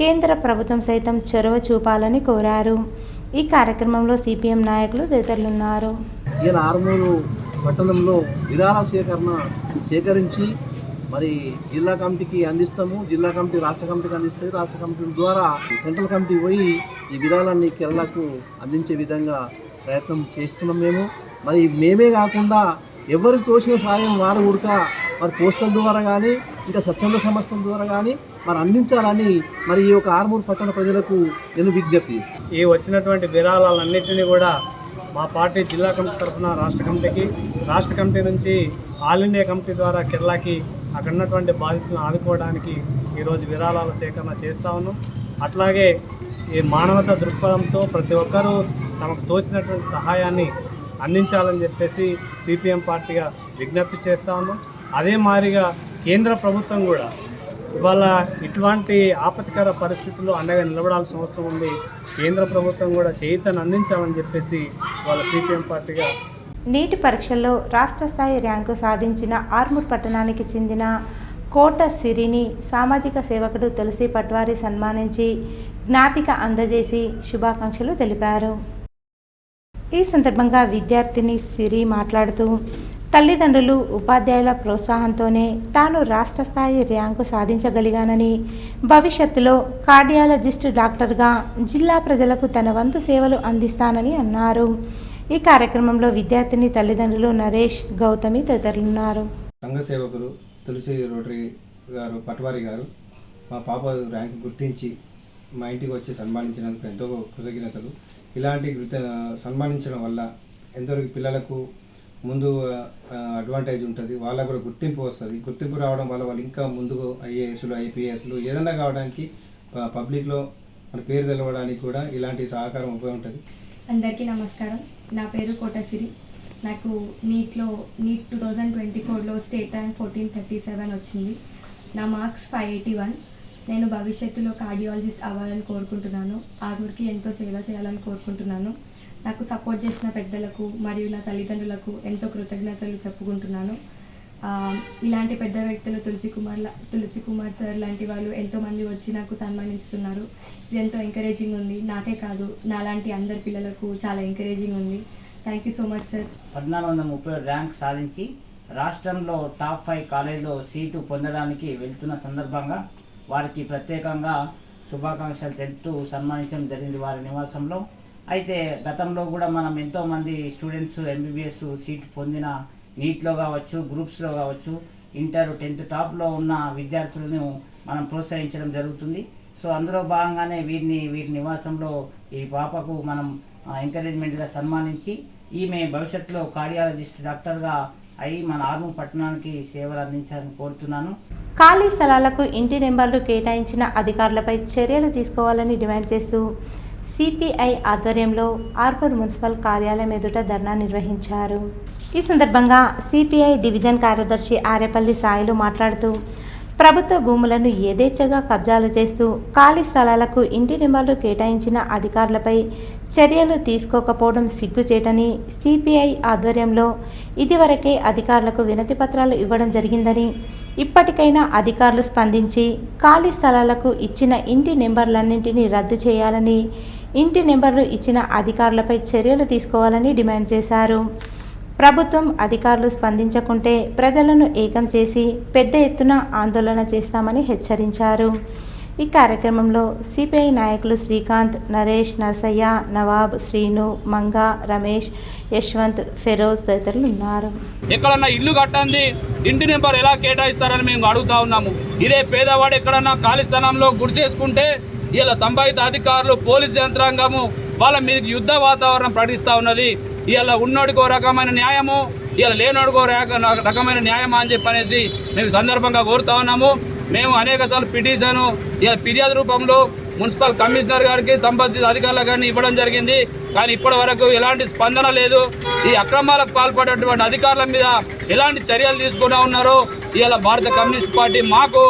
కేంద్ర ప్రభుత్వం సైతం చొరవ చూపాలని కోరారు. ఈ కార్యక్రమంలో సిపిఎం నాయకులు తదితరులున్నారు. ఆర్మూరు పట్టణంలో విరాళ సేకరించి మరి జిల్లా కమిటీకి అందిస్తాము. జిల్లా కమిటీ రాష్ట్ర కమిటీకి అందిస్తుంది. రాష్ట్ర కమిటీ ద్వారా సెంట్రల్ కమిటీ పోయి ఈ విరాళాన్ని కేరళకు అందించే విధంగా ప్రయత్నం చేస్తున్నాం మేము. మరి మేమే కాకుండా ఎవరికి తోచిన సాయం వారు ఉడక మరి పోస్టల్ ద్వారా కానీ ఇంకా స్వచ్ఛంద సంస్థల ద్వారా కానీ మరి అందించాలని మరి ఈ యొక్క ఆర్మూరు పట్టణ ప్రజలకు నేను విజ్ఞప్తి చేస్తాను. ఈ వచ్చినటువంటి విరాళాలన్నింటినీ కూడా మా పార్టీ జిల్లా కమిటీ తరఫున రాష్ట్ర కమిటీకి, రాష్ట్ర కమిటీ నుంచి ఆల్ ఇండియా కమిటీ ద్వారా కేరళకి అక్కడ ఉన్నటువంటి బాధితులను ఆదుకోవడానికి ఈరోజు విరాళాల సేకరణ చేస్తూ ఉన్నాం. అట్లాగే ఈ మానవతా దృక్పథంతో ప్రతి ఒక్కరూ తమకు తోచినటువంటి సహాయాన్ని అందించాలని చెప్పేసి సిపిఎం పార్టీగా విజ్ఞప్తి చేస్తూ ఉన్నాం. అదే మాదిరిగా కేంద్ర ప్రభుత్వం కూడా ఇవాళ ఇటువంటి ఆపత్కర పరిస్థితుల్లో అండగా నిలబడాల్సిన అవసరం ఉంది. కేంద్ర ప్రభుత్వం కూడా చేయూతను అందించాలని చెప్పేసి వాళ్ళ సిపిఎం పార్టీగా నీటి పరీక్షల్లో రాష్ట్ర స్థాయి ర్యాంకు సాధించిన ఆర్మూర్ పట్టణానికి చెందిన కోట సిరిని సామాజిక సేవకుడు తులసి పట్వారి సన్మానించి జ్ఞాపిక అందజేసి శుభాకాంక్షలు తెలిపారు. ఈ సందర్భంగా విద్యార్థిని సిరి మాట్లాడుతూ తల్లిదండ్రులు ఉపాధ్యాయుల ప్రోత్సాహంతోనే తాను రాష్ట్ర స్థాయి ర్యాంకు సాధించగలిగానని, భవిష్యత్తులో కార్డియాలజిస్ట్ డాక్టర్గా జిల్లా ప్రజలకు తన వంతు సేవలు అందిస్తానని అన్నారు. ఈ కార్యక్రమంలో విద్యార్థిని తల్లిదండ్రులు నరేష్, గౌతమి తదితరులున్నారు. సంఘ సేవకులు తులసి రోటరీ గారు పట్వారి గారు మా పాప ర్యాంకు గుర్తించి మా ఇంటికి వచ్చి సన్మానించినందుకు ఎంతో కృతజ్ఞతలు. ఇలాంటి సన్మానించడం వల్ల ఎంతో పిల్లలకు ముందు అడ్వాంటేజ్ ఉంటుంది, వాళ్ళకు కూడా గుర్తింపు వస్తుంది. గుర్తింపు రావడం వల్ల వాళ్ళు ఇంకా ముందుకు ఐఏఎస్లు, ఐపీఎస్లు ఏదైనా కావడానికి, పబ్లిక్లో మన పేరు తెలవడానికి కూడా ఇలాంటి సహకారం ఉపయోగపడుతుంది. అందరికీ నమస్కారం. నా పేరు కోటసిరి. నాకు నీట్ 2024లో స్టేట్ ర్యాంక్ 1437 వచ్చింది. నా మార్క్స్ 581. నేను భవిష్యత్తులో కార్డియాలజిస్ట్ అవ్వాలని కోరుకుంటున్నాను. ఆర్మూర్కి ఎంతో సేవ చేయాలని కోరుకుంటున్నాను. నాకు సపోర్ట్ చేసిన పెద్దలకు మరియు నా తల్లిదండ్రులకు ఎంతో కృతజ్ఞతలు చెప్పుకుంటున్నాను. ఇలాంటి పెద్ద వ్యక్తులు తులసి కుమార్ సార్ లాంటి వాళ్ళు ఎంతోమంది వచ్చి నాకు సన్మానిస్తున్నారు. ఇది ఎంతో ఎంకరేజింగ్ ఉంది. నాకే కాదు, నాలాంటి అందరి పిల్లలకు చాలా ఎంకరేజింగ్ ఉంది. Thank you so much sir. 1430 rank సాధించి రాష్ట్రంలో టాప్ 5 కాలేజీలో సీటు పొందడానికి వెళ్తున్న సందర్భంగా వారికి ప్రత్యేకంగా శుభాకాంక్షలు తెలుపుతూ సన్మానించడం జరిగింది వారి నివాసంలో. అయితే గతంలో కూడా మనం ఎంతోమంది స్టూడెంట్స్ ఎంబీబీఎస్ సీట్ పొందిన నీట్లో కావచ్చు, గ్రూప్స్లో కావచ్చు, ఇంటర్ 10th టాప్లో ఉన్న విద్యార్థులను మనం ప్రోత్సహించడం జరుగుతుంది. సో అందులో భాగంగానే వీరి నివాసంలో ఈ పాపకు మనం ఎంకరేజ్మెంట్గా సన్మానించి ఈమె భవిష్యత్తులో కార్డియాలజిస్ట్ డాక్టర్గా అయి మన ఆర్మూర్ పట్టణానికి సేవలు అందించాలని కోరుతున్నాను. ఖాళీ స్థలాలకు ఇంటి నెంబర్లు కేటాయించిన అధికారులపై చర్యలు తీసుకోవాలని డిమాండ్ చేస్తూ సిపిఐ ఆధ్వర్యంలో ఆర్మూర్ మున్సిపల్ కార్యాలయం ఎదుట ధర్నా నిర్వహించారు. ఈ సందర్భంగా సిపిఐ డివిజన్ కార్యదర్శి ఆరేపల్లి సాయిలు మాట్లాడుతూ ప్రభుత్వ భూములను యథేచ్ఛగా కబ్జాలు చేస్తూ ఖాళీ స్థలాలకు ఇంటి నెంబర్లు కేటాయించిన అధికారులపై చర్యలు తీసుకోకపోవడం సిగ్గుచేటని, సిపిఐ ఆధ్వర్యంలో ఇదివరకే అధికారులకు వినతి పత్రాలు ఇవ్వడం జరిగిందని, ఇప్పటికైనా అధికారులు స్పందించి ఖాళీ స్థలాలకు ఇచ్చిన ఇంటి నెంబర్లన్నింటినీ రద్దు చేయాలని, ఇంటి నెంబర్లు ఇచ్చిన అధికారులపై చర్యలు తీసుకోవాలని డిమాండ్ చేశారు. ప్రభుత్వం అధికారులు స్పందించకుంటే ప్రజలను ఏకం చేసి పెద్ద ఎత్తున ఆందోళన చేస్తామని హెచ్చరించారు. ఈ కార్యక్రమంలో సిపిఐ నాయకులు శ్రీకాంత్, నరేష్, నర్సయ్య, నవాబ్, శ్రీను, మంగా, రమేష్, యశ్వంత్, ఫెరోజ్ తదితరులు ఉన్నారు. ఎక్కడన్నా ఇల్లు కట్టండి ఇంటి నెంబర్ ఎలా కేటాయిస్తారని మేము అడుగుతా ఉన్నాము. ఇదే పేదవాడు ఎక్కడన్నా ఖాళీ స్థలంలో గుడి చేసుకుంటే ఇలా సంబంధిత అధికారులు, పోలీసు యంత్రాంగము వాళ్ళ మీద యుద్ధ వాతావరణం ప్రకటిస్తూ ఉన్నది. ఇలా ఉన్నోడికో రకమైన న్యాయము, ఇలా లేనోడికో రకమైన న్యాయమా అని చెప్పనేసి మేము సందర్భంగా కోరుతా ఉన్నాము. మేము అనేక సార్లు పిటిషను ఇలా ఫిర్యాదు రూపంలో మున్సిపల్ కమిషనర్ గారికి, సంబంధిత అధికారులకు కానీ ఇవ్వడం జరిగింది. కానీ ఇప్పటి వరకు ఎలాంటి స్పందన లేదు. ఈ అక్రమాలకు పాల్పడేటువంటి అధికారుల మీద ఎలాంటి చర్యలు తీసుకుంటూ ఉన్నారో ఇలా భారత కమ్యూనిస్ట్ పార్టీ మాకు,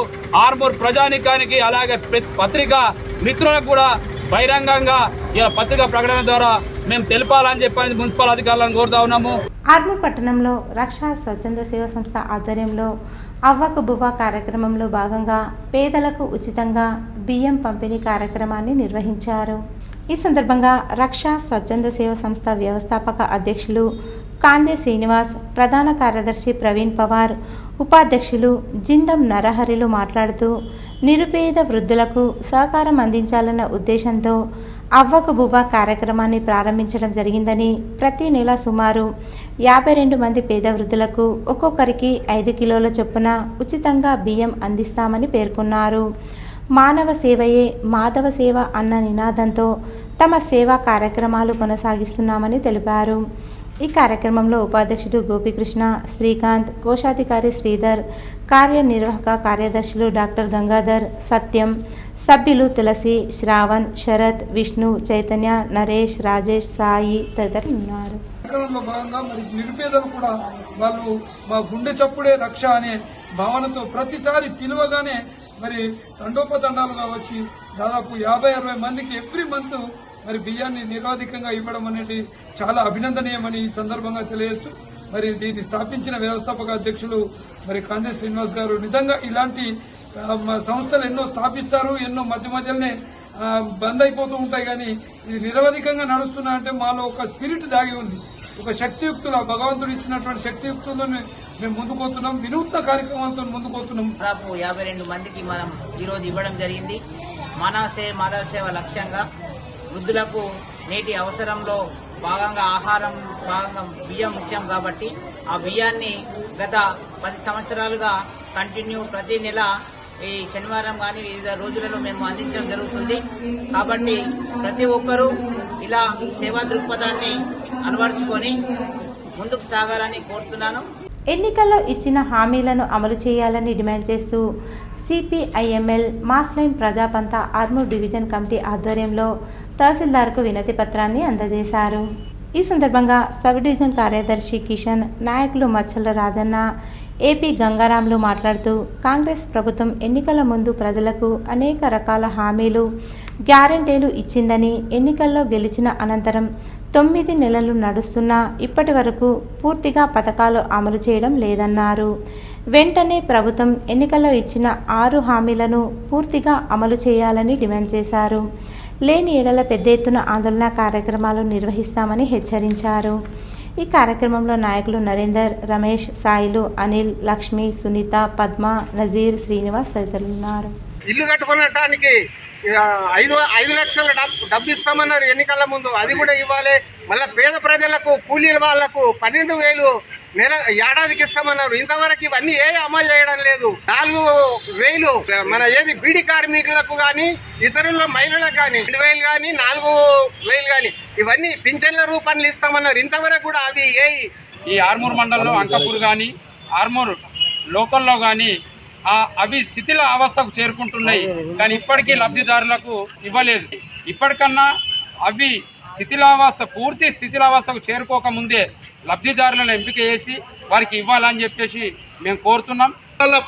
ఆర్మూర్ ప్రజానికానికి, అలాగే పత్రికా మిత్రులకు కూడా బహిరంగంగా ఇలా పత్రికా ప్రకటన ద్వారా మేము తెలపాలని చెప్పని మున్సిపల్ అధికారులను కోరుతా ఉన్నాము. ఆర్మూర్ పట్టణంలో రక్షా స్వచ్ఛంద సేవా సంస్థ ఆధ్వర్యంలో అవ్వకు బువ్వ కార్యక్రమంలో భాగంగా పేదలకు ఉచితంగా బియ్యం పంపిణీ కార్యక్రమాన్ని నిర్వహించారు. ఈ సందర్భంగా రక్షా స్వచ్ఛంద సేవా సంస్థ వ్యవస్థాపక అధ్యక్షులు కాందే శ్రీనివాస్, ప్రధాన కార్యదర్శి ప్రవీణ్ పవార్, ఉపాధ్యక్షులు జిందం నరహరిలు మాట్లాడుతూ నిరుపేద వృద్ధులకు సహకారం అందించాలన్న ఉద్దేశంతో అవ్వకు బువ్వ కార్యక్రమాన్ని ప్రారంభించడం జరిగిందని, ప్రతి నెల సుమారు 52 మంది పేద వృద్ధులకు ఒక్కొక్కరికి 5 కిలోల చొప్పున ఉచితంగా బియ్యం అందిస్తామని పేర్కొన్నారు. మానవ సేవయే మాధవ సేవ అన్న నినాదంతో తమ సేవా కార్యక్రమాలు కొనసాగిస్తున్నామని తెలిపారు. ఈ కార్యక్రమంలో ఉపాధ్యక్షుడు గోపీకృష్ణ, శ్రీకాంత్, కోశాధికారి శ్రీధర్, కార్యనిర్వాహక కార్యదర్శులు డాక్టర్ గంగాధర్, సత్యం, సభ్యులు తులసి, శ్రావణ్, శరత్, విష్ణు, చైతన్య, నరేష్, రాజేష్, సాయి తదితరులు ఉన్నారు. కార్యక్రమంలో భాగంగా మరి నిరుపేదలు కూడా వాళ్ళు మా గుండె చప్పుడే రక్ష అనే భావనతో ప్రతిసారి పిలువగానే మరి తండోపతండాలుగా వచ్చి దాదాపు 50-60 మందికి ఎవ్రీ మంత్ మరి బియ్యాన్ని నిరవధికంగా ఇవ్వడం అనేది చాలా అభినందనీయమని ఈ సందర్భంగా తెలియజేస్తూ మరి దీన్ని స్థాపించిన వ్యవస్థాపక అధ్యక్షులు మరి కాందే శ్రీనివాస్ గారు నిజంగా ఇలాంటి సంస్థలు ఎన్నో స్థాపిస్తారు, ఎన్నో మధ్య మధ్యలోనే బంద్ అయిపోతూ ఉంటాయి. కానీ ఇది నిరవధికంగా నడుస్తున్నా అంటే మాలో ఒక స్పిరిట్ దాగి ఉంది, ఒక శక్తియుక్తుల భగవంతుడు ఇచ్చినటువంటి శక్తియుక్తులను మేము ముందుకోతున్నాం, వినూత్న కార్యక్రమాలతో ముందుకోతున్నాం. దాదాపు 52 మందికి మనం ఈరోజు ఇవ్వడం జరిగింది. మానవ సేవ లక్ష్యంగా వృద్ధులకు నేటి అవసరంలో భాగంగా ఆహారం భాగంగా బియ్యం ముఖ్యం కాబట్టి ఆ బియ్యాన్ని గత 10 సంవత్సరాలుగా కంటిన్యూ ప్రతి నెల ఈ శనివారం కానీ వివిధ రోజులలో మేము అందించడం జరుగుతుంది. కాబట్టి ప్రతి ఒక్కరూ ఇలా సేవా దృక్పథాన్ని అలవర్చుకొని ముందుకు సాగాలని కోరుతున్నాను. ఎన్నికల్లో ఇచ్చిన హామీలను అమలు చేయాలని డిమాండ్ చేస్తూ CPIML Mass Line ప్రజాపంత Armoor division committee ఆధ్వర్యంలో తహసీల్దార్కు వినతి పత్రాన్ని అందజేశారు. ఈ సందర్భంగా సబ్ డివిజన్ కార్యదర్శి కిషన్, నాయకులు మచ్చల రాజన్న, ఏపీ గంగారాంలు మాట్లాడుతూ కాంగ్రెస్ ప్రభుత్వం ఎన్నికల ముందు ప్రజలకు అనేక రకాల హామీలు, గ్యారంటీలు ఇచ్చిందని, ఎన్నికల్లో గెలిచిన అనంతరం 9 నెలలు నడుస్తున్నా ఇప్పటి వరకు పూర్తిగా పథకాలు అమలు చేయడం లేదన్నారు. వెంటనే ప్రభుత్వం ఎన్నికల్లో ఇచ్చిన 6 హామీలను పూర్తిగా అమలు చేయాలని డిమాండ్ చేశారు. లేని ఏడల పెద్ద ఎత్తున ఆందోళన కార్యక్రమాలు నిర్వహిస్తామని హెచ్చరించారు. ఈ కార్యక్రమంలో నాయకులు నరేందర్, రమేష్, సాయిలు, అనిల్, లక్ష్మి, సునీత, పద్మ, నజీర్, శ్రీనివాస్ తదితరులు ఉన్నారు. ఇల్లు కట్టుకోవడానికి 5 లక్షల డబ్బు ఇస్తామన్నారు ఎన్నికల ముందు, అది కూడా ఇవ్వాలి. మళ్ళీ పేద ప్రజలకు, కూలీల వాళ్లకు 12,000 నెల ఏడాదికి ఇస్తామన్నారు. ఇంతవరకు ఇవన్నీ అమలు చేయడం లేదు. 4,000 మన బీడీ కార్మికులకు కానీ ఇతరుల మహిళలకు కానీ 2,000 కానీ 4,000 కానీ ఇవన్నీ పింఛన్ల రూపంలో ఇస్తామన్నారు. ఇంతవరకు కూడా అవి ఈ ఆర్మూర్ మండలంలో అంకపూర్ కానీ ఆర్మూర్ లోకల్లో కానీ అవి శిథిల అవస్థకు చేరుకుంటున్నాయి. కానీ ఇప్పటికీ లబ్ధిదారులకు ఇవ్వలేదు. ఇప్పటికన్నా అవి పూర్తి శిథిలావస్థకు చేరుకోకముందే లబ్ధిదారులను ఎంపిక చేసి వారికి ఇవ్వాలని చెప్పేసి మేము కోరుతున్నాం.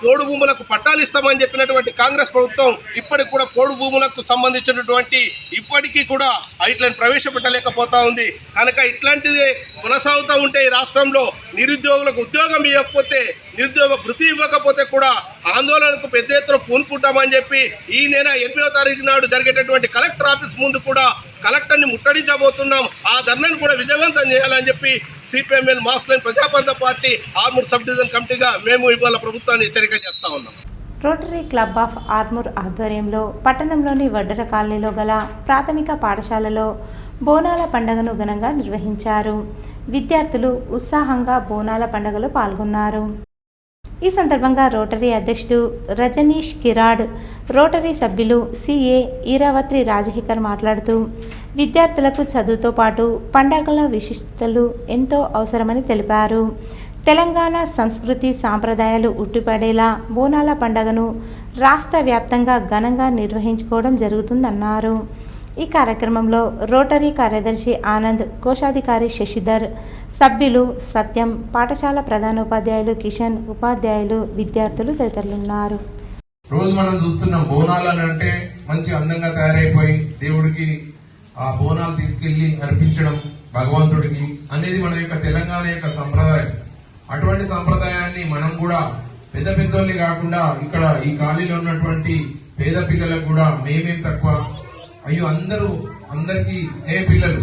పోడు భూములకు పట్టాలు ఇస్తామని చెప్పినటువంటి కాంగ్రెస్ ప్రభుత్వం ఇప్పటికి కూడా పోడు భూములకు సంబంధించినటువంటి ఇప్పటికీ కూడా ఇట్లని ప్రవేశపెట్టలేకపోతా ఉంది. కనుక ఇట్లాంటిది కొనసాగుతూ ఉంటే ఈ రాష్ట్రంలో నిరుద్యోగులకు ఉద్యోగం ఇవ్వకపోతే, నిరుద్యోగ భృతి ఇవ్వకపోతే కూడా ఆందోళనకు పెద్ద ఎత్తున పూనుకుంటామని చెప్పి ఈ నెల 8వ తారీఖు నాడు జరిగేటటువంటి కలెక్టర్ ఆఫీస్ ముందు కూడా కలెక్టర్ని ముట్టడించబోతున్నాం. ఆ ధర్నాను కూడా విజయవంతం చేయాలని చెప్పి CPML Mass Line ప్రజాపంత party Armoor sub division కమిటీగా మేము ఇవాళ ప్రభుత్వాన్ని హెచ్చరిక చేస్తా ఉన్నాం. రోటరీ క్లబ్ ఆఫ్ ఆర్మూర్ ఆధ్వర్యంలో పట్టణంలోని వడ్డర కాలనీలో గల ప్రాథమిక పాఠశాలలో బోనాల పండుగను ఘనంగా నిర్వహించారు. విద్యార్థులు ఉత్సాహంగా బోనాల పండుగలో పాల్గొన్నారు. ఈ సందర్భంగా రోటరీ అధ్యక్షుడు రజనీష్ కిరాడ్, రోటరీ సభ్యులు సిఏ ఈరావత్రి రాజశేఖర్ మాట్లాడుతూ విద్యార్థులకు చదువుతో పాటు పండగల విశిష్టతలు ఎంతో అవసరమని తెలిపారు. తెలంగాణ సంస్కృతి సాంప్రదాయాలు ఉట్టిపడేలా బోనాల పండుగను రాష్ట్ర వ్యాప్తంగా ఘనంగా నిర్వహించుకోవడం జరుగుతుందన్నారు. ఈ కార్యక్రమంలో రోటరీ కార్యదర్శి ఆనంద్, కోశాధికారి శశిధర్, సభ్యులు సత్యం, పాఠశాల ప్రధానోపాధ్యాయులు కిషన్, ఉపాధ్యాయులు, విద్యార్థులు తదితరులున్నారు. రోజు మనం చూస్తున్నాం బోనాలు అంటే మంచి అందంగా తయారైపోయి దేవుడికి ఆ బోనాలు తీసుకెళ్లి అర్పించడం భగవంతుడికి అనేది మన యొక్క తెలంగాణ యొక్క సంప్రదాయం. అటువంటి సంప్రదాయాన్ని మనం కూడా పెద్ద పెద్దోళ్ళని కాకుండా ఇక్కడ ఈ కాలనీలో ఉన్నటువంటి పేద పిల్లలకు కూడా మేమేం తక్కువ, అయ్యో అందరికి పిల్లలు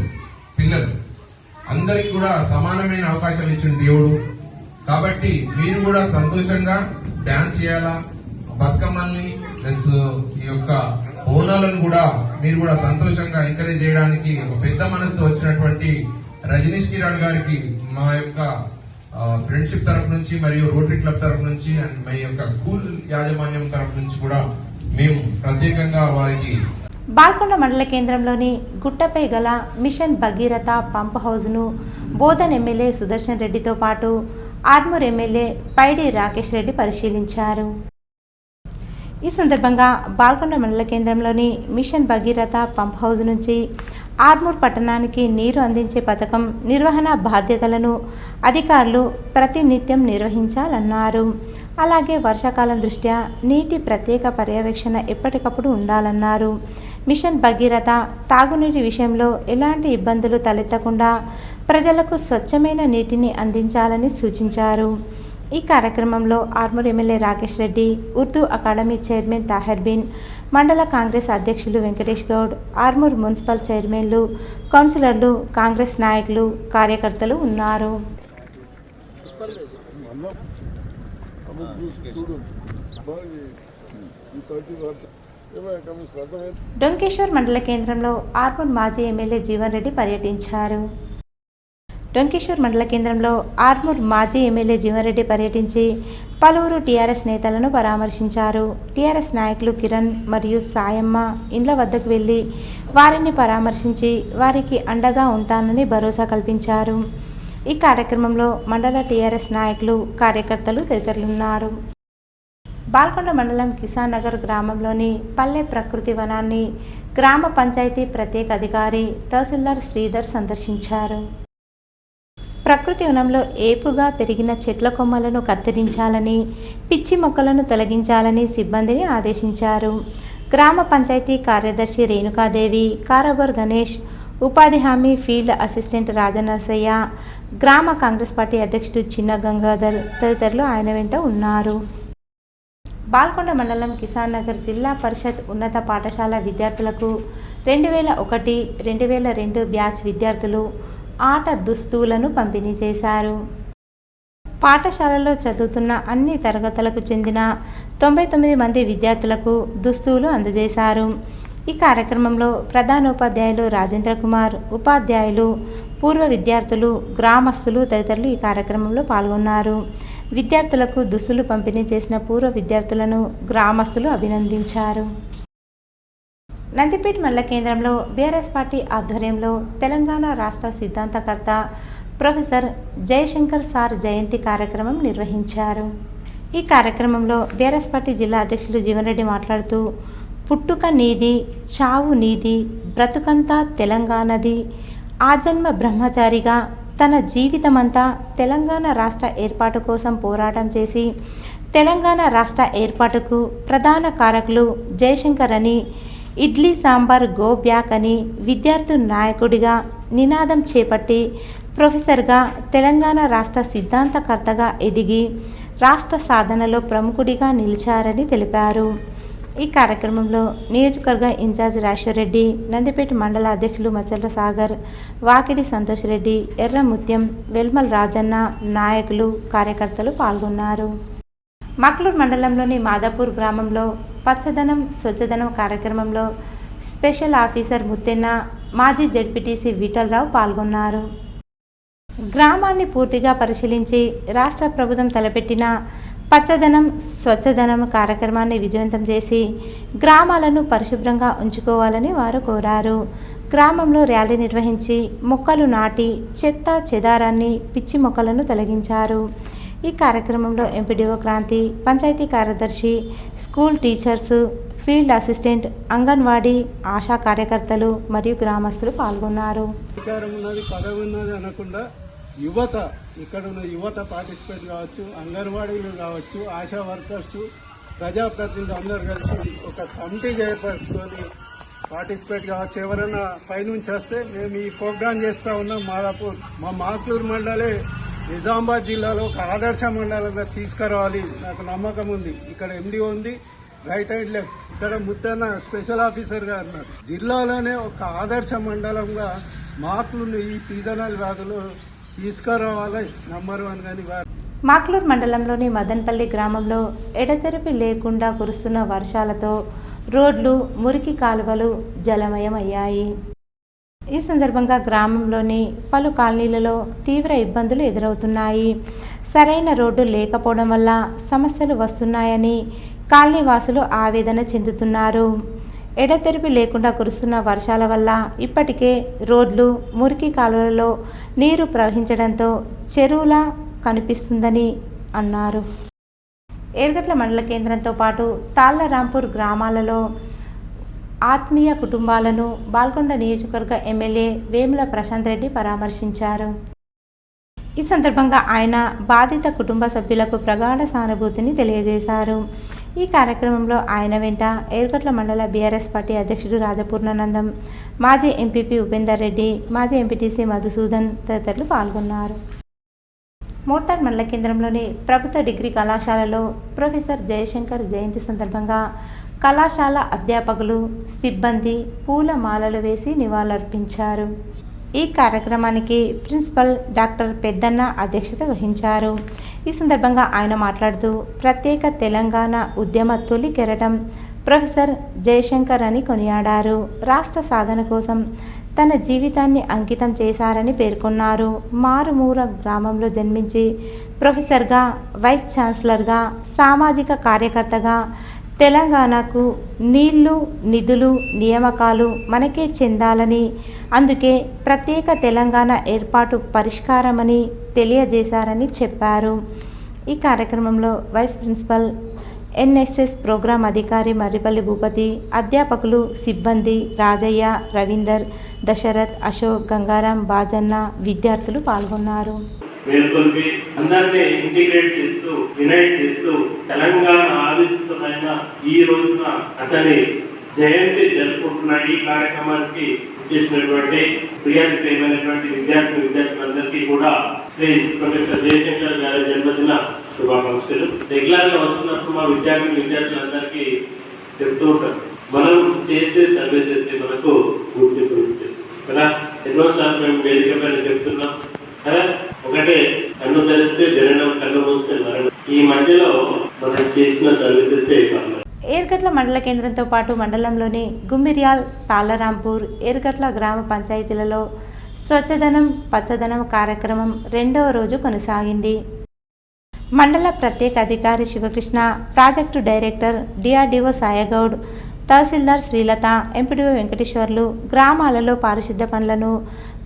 అందరికి కూడా సమానమైన అవకాశాలు ఇచ్చిన దేవుడు. కాబట్టి మీరు కూడా సంతోషంగా డాన్స్ చేయాలా, బతుకమ్మల్ని ప్లస్ ఈ యొక్క బోనాలను కూడా మీరు కూడా సంతోషంగా ఎంకరేజ్ చేయడానికి ఒక పెద్ద మనసుతో వచ్చినటువంటి రజనీష్ కిరాడ్ గారికి మా యొక్క ఫ్రెండ్షిప్ తరఫు నుంచి మరియు రోటరీ క్లబ్ తరఫు నుంచి అండ్ మా యొక్క స్కూల్ యాజమాన్యం తరఫు నుంచి కూడా మేము ప్రత్యేకంగా వారికి బాల్కొండ మండల కేంద్రంలోని గుట్టపై గల మిషన్ భగీరథ పంప్ హౌజ్ను బోధన్ ఎమ్మెల్యే సుదర్శన్ రెడ్డితో పాటు ఆర్మూర్ ఎమ్మెల్యే పైడి రాకేష్ రెడ్డి పరిశీలించారు. ఈ సందర్భంగా బాల్కొండ మండల కేంద్రంలోని మిషన్ భగీరథ పంప్ హౌజ్ నుంచి ఆర్మూర్ పట్టణానికి నీరు అందించే పథకం నిర్వహణ బాధ్యతలను అధికారులు ప్రతినిత్యం నిర్వహించాలన్నారు. అలాగే వర్షాకాలం దృష్ట్యా నీటి ప్రత్యేక పర్యవేక్షణ ఎప్పటికప్పుడు ఉండాలన్నారు. మిషన్ భగీరథ తాగునీటి విషయంలో ఎలాంటి ఇబ్బందులు తలెత్తకుండా ప్రజలకు స్వచ్ఛమైన నీటిని అందించాలని సూచించారు. ఈ కార్యక్రమంలో Armoor MLA Rakesh Reddy, Urdu academy chairman Tahir Bin, మండల కాంగ్రెస్ అధ్యక్షులు వెంకటేష్ గౌడ్, ఆర్మూర్ మున్సిపల్ చైర్మన్లు, కౌన్సిలర్లు, కాంగ్రెస్ నాయకులు, కార్యకర్తలు ఉన్నారు. డొంకేశ్వర్ మండల కేంద్రంలో ఆర్మూర్ మాజీ ఎమ్మెల్యే జీవన్ రెడ్డి పర్యటించారు. డొంకేశ్వర్ మండల కేంద్రంలో ఆర్మూర్ మాజీ ఎమ్మెల్యే జీవన్ రెడ్డి పర్యటించి పలువురు టీఆర్ఎస్ నేతలను పరామర్శించారు. టీఆర్ఎస్ నాయకులు కిరణ్ మరియు సాయమ్మ ఇండ్ల వద్దకు వెళ్లి వారిని పరామర్శించి వారికి అండగా ఉంటానని భరోసా కల్పించారు. ఈ కార్యక్రమంలో మండల టీఆర్ఎస్ నాయకులు, కార్యకర్తలు తదితరులున్నారు. బాల్కొండ మండలం కిసాన్ నగర్ గ్రామంలోని పల్లె ప్రకృతి వనాన్ని గ్రామ పంచాయతీ ప్రత్యేక అధికారి తహసీల్దార్ శ్రీధర్ సందర్శించారు. ప్రకృతి వనంలో ఏపుగా పెరిగిన చెట్ల కొమ్మలను కత్తిరించాలని, పిచ్చి మొక్కలను తొలగించాలని సిబ్బందిని ఆదేశించారు. గ్రామ పంచాయతీ కార్యదర్శి రేణుకాదేవి, కారబోర్ గణేష్, ఉపాధి హామీ ఫీల్డ్ అసిస్టెంట్ రాజనరసయ్య, గ్రామ కాంగ్రెస్ పార్టీ అధ్యక్షుడు చిన్న గంగాధర్ తదితరులు ఆయన వెంట ఉన్నారు. బాల్కొండ మండలం కిసాన్ నగర్ జిల్లా పరిషత్ ఉన్నత పాఠశాల విద్యార్థులకు 2001-2002 బ్యాచ్ విద్యార్థులు ఆట దుస్తులను పంపిణీ చేశారు. పాఠశాలలో చదువుతున్న అన్ని తరగతులకు చెందిన 99 మంది విద్యార్థులకు దుస్తులు అందజేశారు. ఈ కార్యక్రమంలో ప్రధానోపాధ్యాయులు రాజేంద్ర కుమార్, ఉపాధ్యాయులు, పూర్వ విద్యార్థులు, గ్రామస్తులు తదితరులు ఈ కార్యక్రమంలో పాల్గొన్నారు. విద్యార్థులకు దుస్తులు పంపిణీ చేసిన పూర్వ విద్యార్థులను గ్రామస్తులు అభినందించారు. నందిపేట మండల కేంద్రంలో బీఆర్ఎస్ పార్టీ ఆధ్వర్యంలో తెలంగాణ రాష్ట్ర సిద్ధాంతకర్త ప్రొఫెసర్ జయశంకర్ సార్ జయంతి కార్యక్రమం నిర్వహించారు. ఈ కార్యక్రమంలో బీఆర్ఎస్ పార్టీ జిల్లా అధ్యక్షులు జీవన్ రెడ్డి మాట్లాడుతూ, పుట్టుక నీది, చావు నీది, బ్రతుకంతా తెలంగాణది, ఆజన్మ బ్రహ్మచారిగా తన జీవితమంతా తెలంగాణ రాష్ట్ర ఏర్పాటు కోసం పోరాటం చేసి తెలంగాణ రాష్ట్ర ఏర్పాటుకు ప్రధాన కారకులు జయశంకర్ అని, ఇడ్లీ సాంబార్ గో బ్యాక్ అని విద్యార్థి నాయకుడిగా నినాదం చేపట్టి ప్రొఫెసర్గా తెలంగాణ రాష్ట్ర సిద్ధాంతకర్తగా ఎదిగి రాష్ట్ర సాధనలో ప్రముఖుడిగా నిలిచారని తెలిపారు. ఈ కార్యక్రమంలో నియోజకవర్గ ఇన్ఛార్జ్ రాజేశ్వరరెడ్డి, నందిపేట మండల అధ్యక్షులు మచ్చల సాగర్, వాకిడి సంతోష్ రెడ్డి, ఎర్ర ముత్యం, వెల్మల్ రాజన్న, నాయకులు, కార్యకర్తలు పాల్గొన్నారు. మక్లూర్ మండలంలోని మాదాపూర్ గ్రామంలో పచ్చదనం స్వచ్ఛదనం కార్యక్రమంలో స్పెషల్ ఆఫీసర్ ముత్తెన్న, మాజీ జెడ్పీటీసీ విఠలరావు పాల్గొన్నారు. గ్రామాన్ని పూర్తిగా పరిశీలించి రాష్ట్ర ప్రభుత్వం తలపెట్టిన పచ్చదనం స్వచ్ఛదనం కార్యక్రమాన్ని విజయవంతం చేసి గ్రామాలను పరిశుభ్రంగా ఉంచుకోవాలని వారు కోరారు. గ్రామంలో ర్యాలీ నిర్వహించి మొక్కలు నాటి చెత్త చెదారాన్ని, పిచ్చి మొక్కలను తొలగించారు. ఈ కార్యక్రమంలో ఎంపీడీఓ క్రాంతి, పంచాయతీ కార్యదర్శి, school teachers, field assistant, anganwadi, ASHA కార్యకర్తలు మరియు గ్రామస్తులు పాల్గొన్నారు. అధికారం ఉన్నది, పదవి ఉన్నది అనకుండా యువత, ఇక్కడ ఉన్న యువత పార్టిసిపేట్ కావచ్చు, అంగన్వాడీలు కావచ్చు, ఆశా వర్కర్స్, ప్రజాప్రతినిధులు అందరూ కలిసి ఒక కమిటీ ఏర్పరచుకొని పార్టిసిపేట్ కావచ్చు. ఎవరైనా పైనుంచి వస్తే మేము ఈ ప్రోగ్రాం చేస్తూ ఉన్నాం. మాదాపూర్ మా మాక్లూరు మండలే నిజామాబాద్ జిల్లాలో ఒక ఆదర్శ మండలంగా తీసుకురావాలి నాకు నమ్మకం ఉంది. ఇక్కడ ఎండీ ఉంది, రైట్ అండ్ లెఫ్ట్. ఇక్కడ ముత్తన్న స్పెషల్ ఆఫీసర్గా ఉన్నారు. జిల్లాలోనే ఒక ఆదర్శ మండలంగా మాక్లూరు ఈ సీజనల్ వ్యాధులు తీసుకురావాలి నంబర్ 1 కానీ. మాక్లూర్ మండలంలోని మదన్పల్లి గ్రామంలో ఎడతెరిపి లేకుండా కురుస్తున్న వర్షాలతో రోడ్లు, మురికి కాలువలు జలమయమయ్యాయి. ఈ సందర్భంగా గ్రామంలోని పలు కాలనీలలో తీవ్ర ఇబ్బందులు ఎదురవుతున్నాయి. సరైన రోడ్డు లేకపోవడం వల్ల సమస్యలు వస్తున్నాయని కాలనీ వాసులు ఆవేదన చెందుతున్నారు. ఎడతెరిపి లేకుండా కురుస్తున్న వర్షాల వల్ల ఇప్పటికే రోడ్లు, మురికి కాలువలలో నీరు ప్రవహించడంతో చెరువులా కనిపిస్తుందని అన్నారు. ఏర్గట్ల మండల కేంద్రంతో పాటు తాళ్లరాంపూర్ గ్రామాలలో ఆత్మీయ కుటుంబాలను బాల్కొండ నియోజకవర్గ ఎమ్మెల్యే వేముల ప్రశాంత్ రెడ్డి పరామర్శించారు. ఈ సందర్భంగా ఆయన బాధిత కుటుంబ సభ్యులకు ప్రగాఢ సానుభూతిని తెలియజేశారు. ఈ కార్యక్రమంలో ఆయన వెంట ఏర్గట్ల మండల బీఆర్ఎస్ పార్టీ అధ్యక్షుడు రాజపూర్ణానందం, మాజీ ఎంపీపీ ఉపేందర్ రెడ్డి, మాజీ ఎంపీటీసీ మధుసూదన్ తదితరులు పాల్గొన్నారు. మోటార్ మండల కేంద్రంలోని ప్రభుత్వ డిగ్రీ కళాశాలలో ప్రొఫెసర్ జయశంకర్ జయంతి సందర్భంగా కళాశాల అధ్యాపకులు, సిబ్బంది పూల మాలలు వేసి నివాళులర్పించారు. ఈ కార్యక్రమానికి ప్రిన్సిపల్ డాక్టర్ పెద్దన్న అధ్యక్షత వహించారు. ఈ సందర్భంగా ఆయన మాట్లాడుతూ ప్రత్యేక తెలంగాణ ఉద్యమ తొలి కెరటం ప్రొఫెసర్ జయశంకర్ అని కొనియాడారు. రాష్ట్ర సాధన కోసం తన జీవితాన్ని అంకితం చేశారని పేర్కొన్నారు. మారుమూల గ్రామంలో జన్మించి ప్రొఫెసర్గా, వైస్ ఛాన్సలర్గా, సామాజిక కార్యకర్తగా తెలంగాణకు నీళ్లు, నిధులు, నియామకాలు మనకే చెందాలని, అందుకే ప్రత్యేక తెలంగాణ ఏర్పాటు పరిష్కారమని తెలియజేశారని చెప్పారు. ఈ కార్యక్రమంలో వైస్ ప్రిన్సిపల్, ఎన్ఎస్ఎస్ ప్రోగ్రాం అధికారి మర్రిపల్లి భూపతి, అధ్యాపకులు, సిబ్బంది, రాజయ్య, రవీందర్, దశరథ్, అశోక్, గంగారాం, బాజన్న, విద్యార్థులు పాల్గొన్నారు. మేల్కొల్పి అందరినీ ఇంటిగ్రేట్ చేస్తూ, యునైట్ చేస్తూ తెలంగాణ ఆవిర్భూతమైన ఈ రోజున అతని జయంతి జరుపుకుంటున్న ఈ కార్యక్రమానికి చేసినటువంటి ప్రియాతిథైనటువంటి విద్యార్థులందరికీ కూడా శ్రీ ప్రొఫెసర్ జయశంకర్ గారి జన్మదిన శుభాకాంక్షలు. రెగ్యులర్ గా వస్తున్నప్పుడు మా విద్యార్థులందరికీ చెప్తూ ఉంటారు, మనం చేసే సర్వీసెస్ మనకు గుర్తింపు ఇస్తుంది కదా. ఎన్నోసార్లు మేము వేదిక పైన చెప్తున్నాం కదా, ఒకటే కన్ను తెరిస్తే జననం, కన్ను మూస్తే మరణం. ఈ మధ్యలో మనం చేసిన సర్వీసెస్ ఏర్గట్ల మండల కేంద్రంతో పాటు మండలంలోని గుమ్మిర్యాల్, తాళ్లరాంపూర్, ఏర్గట్ల గ్రామ పంచాయతీలలో స్వచ్ఛదనం పచ్చదనం కార్యక్రమం 2వ రోజు కొనసాగింది. మండల ప్రత్యేక అధికారి Shivakrishna, project director DRDO Saigoud, తహసీల్దార్ శ్రీలత, ఎంపీడీఓ వెంకటేశ్వర్లు గ్రామాలలో పారిశుద్ధ్య పనులను,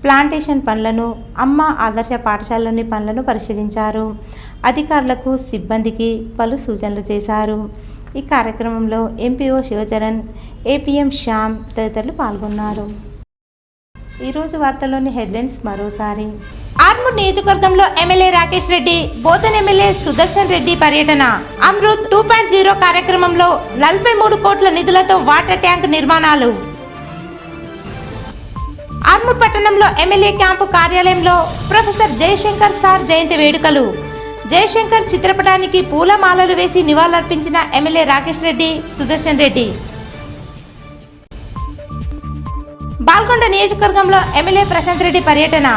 ప్లాంటేషన్ పనులను, అమ్మ ఆదర్శ పాఠశాలలోని పనులను పరిశీలించారు. అధికారులకు, సిబ్బందికి పలు సూచనలు చేశారు. ఈ కార్యక్రమంలో ఎంపీఓ శివచరణ్, ఏపీఎం శ్యామ్ తదితరులు పాల్గొన్నారు. ఈరోజు వార్తల్లోని హెడ్లైన్స్ మరోసారి. ఆర్మూర్ నియోజకవర్గంలో ఎమ్మెల్యే రాకేష్ రెడ్డి, బోధన్ ఎమ్మెల్యే సుదర్శన్ రెడ్డి పర్యటన. అమృత్ 2.0 కార్యక్రమంలో 43 కోట్ల నిధులతో వాటర్ ట్యాంక్ నిర్మాణాలు. ఆర్మూర్ పట్టణంలో ఎమ్మెల్యే క్యాంపు కార్యాలయంలో ప్రొఫెసర్ జయశంకర్ సార్ జయంతి వేడుకలు. జయశంకర్ చిత్రపటానికి పూలమాలలు వేసి నివాళులర్పించిన ఎమ్మెల్యే రాకేష్ రెడ్డి, సుదర్శన్ రెడ్డి. బాల్కొండ నియోజకవర్గంలో ఎమ్మెల్యే ప్రశాంత్ రెడ్డి పర్యటన.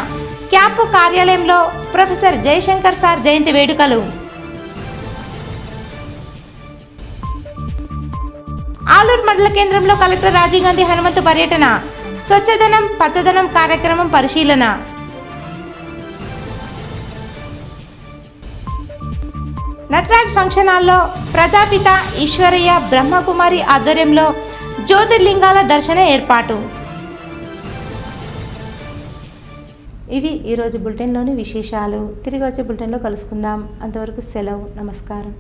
క్యాంపు కార్యాలయంలో ప్రొఫెసర్ జయశంకర్ సార్ జయంతి వేడుకలు. ఆలూరు మండల కేంద్రంలో కలెక్టర్ రాజీవ్ గాంధీ హనుమంతు పర్యటన. స్వచ్ఛదనం పచ్చదనం కార్యక్రమం పరిశీలన. నటరాజ్ ఫంక్షన్ హాల్లో ప్రజాపిత ఈశ్వరయ్య బ్రహ్మకుమారి ఆధ్వర్యంలో జ్యోతిర్లింగాల దర్శన ఏర్పాటు. ఇవి ఈరోజు బులెటిన్లోని విశేషాలు. తిరిగి వచ్చే బులెటిన్లో కలుసుకుందాం. అంతవరకు సెలవు. నమస్కారం.